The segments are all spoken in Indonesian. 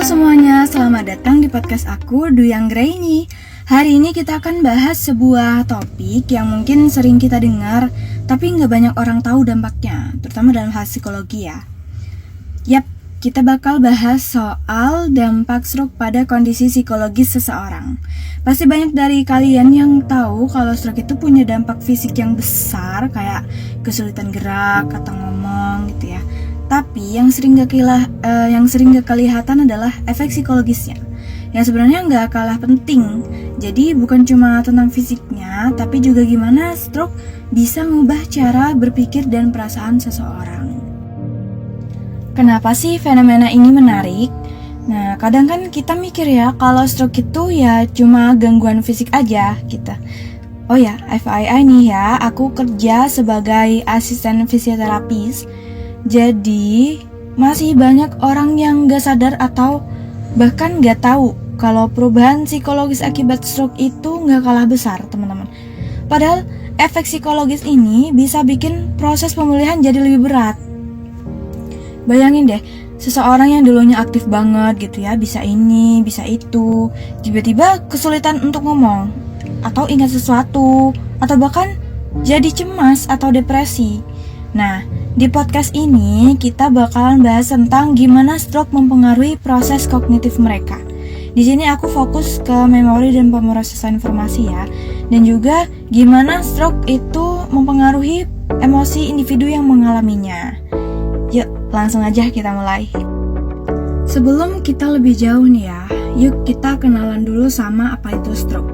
semuanya, selamat datang di podcast aku, Duyang Graini. Hari ini kita akan bahas sebuah topik yang mungkin sering kita dengar, tapi nggak banyak orang tahu dampaknya, terutama dalam hal psikologi ya. Yap, kita bakal bahas soal dampak stroke pada kondisi psikologis seseorang. Pasti banyak dari kalian yang tahu kalau stroke itu punya dampak fisik yang besar, kayak kesulitan gerak atau ngomong gitu ya. Tapi yang sering gak kelihatan adalah efek psikologisnya, yang sebenarnya gak kalah penting. Jadi bukan cuma tentang fisiknya, tapi juga gimana stroke bisa mengubah cara berpikir dan perasaan seseorang. Kenapa sih fenomena ini menarik? Nah, kadang kan kita mikir ya, kalau stroke itu ya cuma gangguan fisik aja gitu. Oh ya, FYI nih ya, aku kerja sebagai asisten fisioterapis. Jadi, masih banyak orang yang gak sadar atau bahkan gak tahu kalau perubahan psikologis akibat stroke itu gak kalah besar, teman-teman. Padahal, efek psikologis ini bisa bikin proses pemulihan jadi lebih berat. Bayangin deh, seseorang yang dulunya aktif banget gitu ya, bisa ini, bisa itu, tiba-tiba kesulitan untuk ngomong, atau ingat sesuatu, atau bahkan jadi cemas atau depresi. Nah, di podcast ini kita bakalan bahas tentang gimana stroke mempengaruhi proses kognitif mereka. Di sini aku fokus ke memori dan pemrosesan informasi ya, dan juga gimana stroke itu mempengaruhi emosi individu yang mengalaminya. Yuk, langsung aja kita mulai. Sebelum kita lebih jauh nih ya, yuk kita kenalan dulu sama apa itu stroke.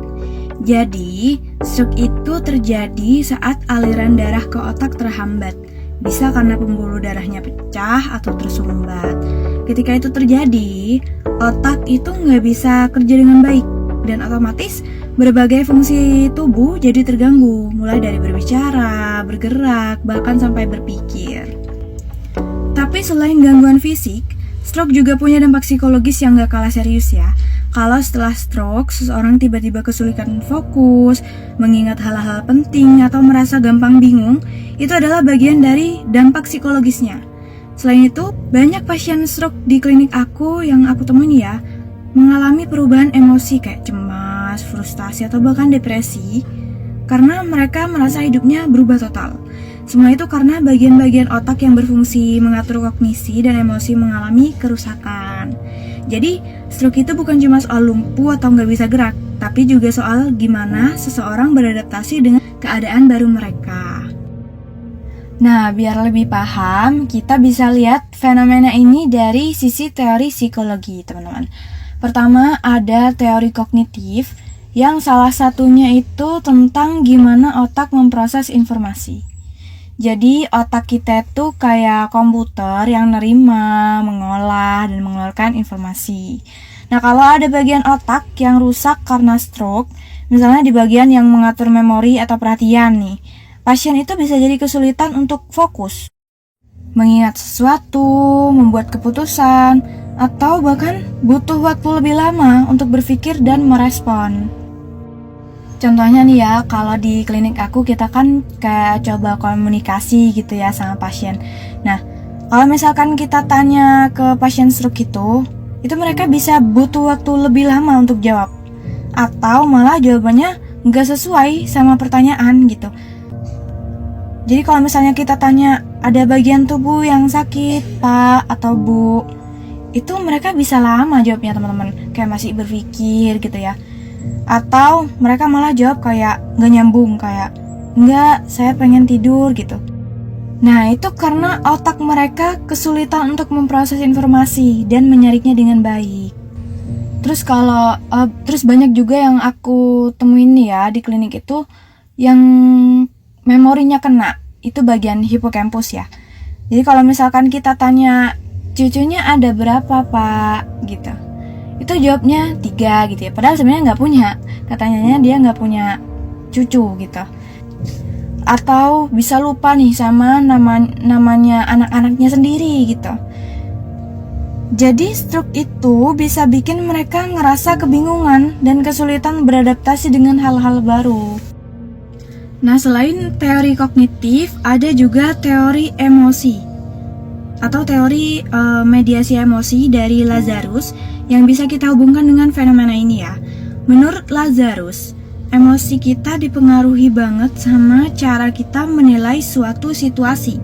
Jadi, stroke itu terjadi saat aliran darah ke otak terhambat. Bisa karena pembuluh darahnya pecah atau tersumbat. Ketika itu terjadi, otak itu nggak bisa kerja dengan baik, dan otomatis berbagai fungsi tubuh jadi terganggu, mulai dari berbicara, bergerak, bahkan sampai berpikir. Tapi selain gangguan fisik, stroke juga punya dampak psikologis yang nggak kalah serius ya. Kalau setelah stroke, seseorang tiba-tiba kesulitan fokus, mengingat hal-hal penting, atau merasa gampang bingung, itu adalah bagian dari dampak psikologisnya. Selain itu, banyak pasien stroke di klinik aku yang aku temuin ya, mengalami perubahan emosi kayak cemas, frustasi, atau bahkan depresi, karena mereka merasa hidupnya berubah total. Semua itu karena bagian-bagian otak yang berfungsi mengatur kognisi dan emosi mengalami kerusakan. Jadi, stroke itu bukan cuma soal lumpuh atau nggak bisa gerak, tapi juga soal gimana seseorang beradaptasi dengan keadaan baru mereka. Nah, biar lebih paham, kita bisa lihat fenomena ini dari sisi teori psikologi, teman-teman. Pertama, ada teori kognitif, yang salah satunya itu tentang gimana otak memproses informasi. Jadi otak kita itu kayak komputer yang nerima, mengolah, dan mengeluarkan informasi. Nah, kalau ada bagian otak yang rusak karena stroke, misalnya di bagian yang mengatur memori atau perhatian nih, pasien itu bisa jadi kesulitan untuk fokus, mengingat sesuatu, membuat keputusan, atau bahkan butuh waktu lebih lama untuk berpikir dan merespon. Contohnya nih ya, kalau di klinik aku kita kan kayak coba komunikasi gitu ya sama pasien. Nah, kalau misalkan kita tanya ke pasien stroke itu mereka bisa butuh waktu lebih lama untuk jawab. Atau malah jawabannya nggak sesuai sama pertanyaan gitu. Jadi kalau misalnya kita tanya, ada bagian tubuh yang sakit, Pak atau Bu, itu mereka bisa lama jawabnya teman-teman. Kayak masih berpikir gitu ya. Atau mereka malah jawab kayak gak nyambung, kayak enggak, saya pengen tidur gitu. Nah, itu karena otak mereka kesulitan untuk memproses informasi dan menyariknya dengan baik. Terus banyak juga yang aku temuin nih ya di klinik itu yang memorinya kena, itu bagian hipokampus ya. Jadi kalau misalkan kita tanya, cucunya ada berapa Pak gitu, itu jawabnya 3 gitu ya, padahal sebenarnya nggak punya, katanya dia nggak punya cucu gitu. Atau bisa lupa nih sama namanya anak-anaknya sendiri gitu. Jadi stroke itu bisa bikin mereka ngerasa kebingungan dan kesulitan beradaptasi dengan hal-hal baru. Nah, selain teori kognitif, ada juga teori emosi. atau teori mediasi emosi dari Lazarus yang bisa kita hubungkan dengan fenomena ini ya. Menurut Lazarus, emosi kita dipengaruhi banget sama cara kita menilai suatu situasi.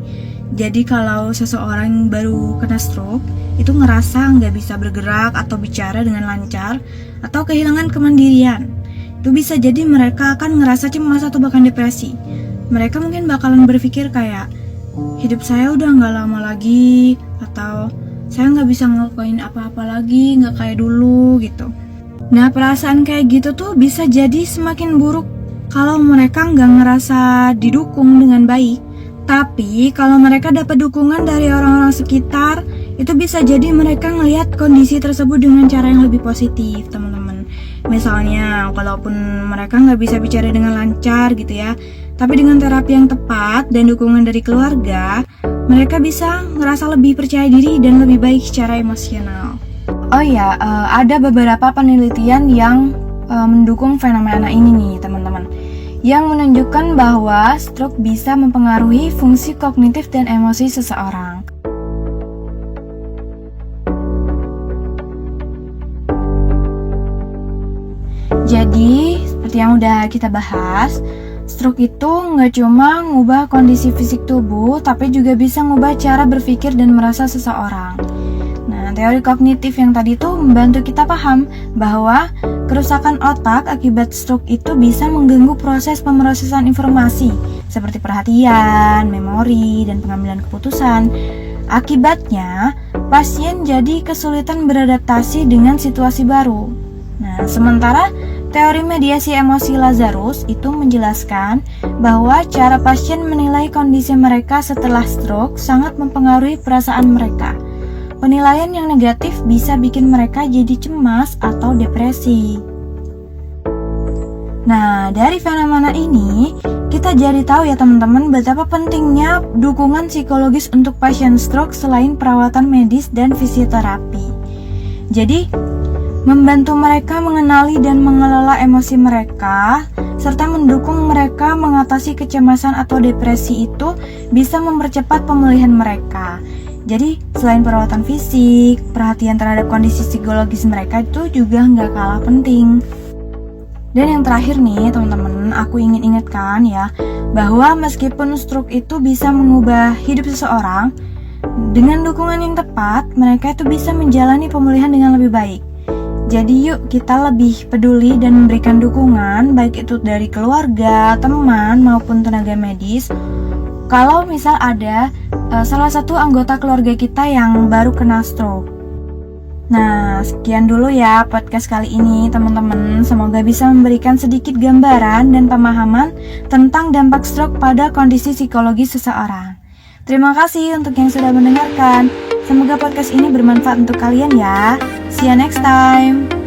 Jadi kalau seseorang baru kena stroke, itu ngerasa nggak bisa bergerak atau bicara dengan lancar, atau kehilangan kemandirian. Itu bisa jadi mereka akan ngerasa cemas atau bahkan depresi. Mereka mungkin bakalan berpikir kayak, hidup saya udah nggak lama lagi, atau saya nggak bisa ngelakuin apa-apa lagi, nggak kayak dulu gitu. Nah, perasaan kayak gitu tuh bisa jadi semakin buruk kalau mereka nggak ngerasa didukung dengan baik. Tapi kalau mereka dapat dukungan dari orang-orang sekitar, itu bisa jadi mereka ngelihat kondisi tersebut dengan cara yang lebih positif, teman-teman. Misalnya, walaupun mereka nggak bisa bicara dengan lancar gitu ya, tapi dengan terapi yang tepat dan dukungan dari keluarga, mereka bisa ngerasa lebih percaya diri dan lebih baik secara emosional. Oh ya, ada beberapa penelitian yang mendukung fenomena ini nih teman-teman, yang menunjukkan bahwa stroke bisa mempengaruhi fungsi kognitif dan emosi seseorang. Jadi, seperti yang udah kita bahas, stroke itu nggak cuma ngubah kondisi fisik tubuh, tapi juga bisa ngubah cara berpikir dan merasa seseorang. Nah, teori kognitif yang tadi tuh membantu kita paham bahwa kerusakan otak akibat stroke itu bisa mengganggu proses pemrosesan informasi seperti perhatian, memori, dan pengambilan keputusan. Akibatnya, pasien jadi kesulitan beradaptasi dengan situasi baru. Nah, sementara teori mediasi emosi Lazarus itu menjelaskan bahwa cara pasien menilai kondisi mereka setelah stroke sangat mempengaruhi perasaan mereka. Penilaian yang negatif bisa bikin mereka jadi cemas atau depresi. Nah, dari fenomena ini, kita jadi tahu ya teman-teman betapa pentingnya dukungan psikologis untuk pasien stroke selain perawatan medis dan fisioterapi. Jadi, membantu mereka mengenali dan mengelola emosi mereka, serta mendukung mereka mengatasi kecemasan atau depresi itu bisa mempercepat pemulihan mereka. Jadi, selain perawatan fisik, perhatian terhadap kondisi psikologis mereka itu juga nggak kalah penting. Dan yang terakhir nih teman-teman, aku ingin ingatkan ya, bahwa meskipun stroke itu bisa mengubah hidup seseorang, dengan dukungan yang tepat, mereka itu bisa menjalani pemulihan dengan lebih baik. Jadi yuk kita lebih peduli dan memberikan dukungan, baik itu dari keluarga, teman, maupun tenaga medis. Kalau misal ada salah satu anggota keluarga kita yang baru kena stroke. Nah, sekian dulu ya podcast kali ini teman-teman. Semoga bisa memberikan sedikit gambaran dan pemahaman tentang dampak stroke pada kondisi psikologis seseorang. Terima kasih untuk yang sudah mendengarkan. Semoga podcast ini bermanfaat untuk kalian ya. See you next time.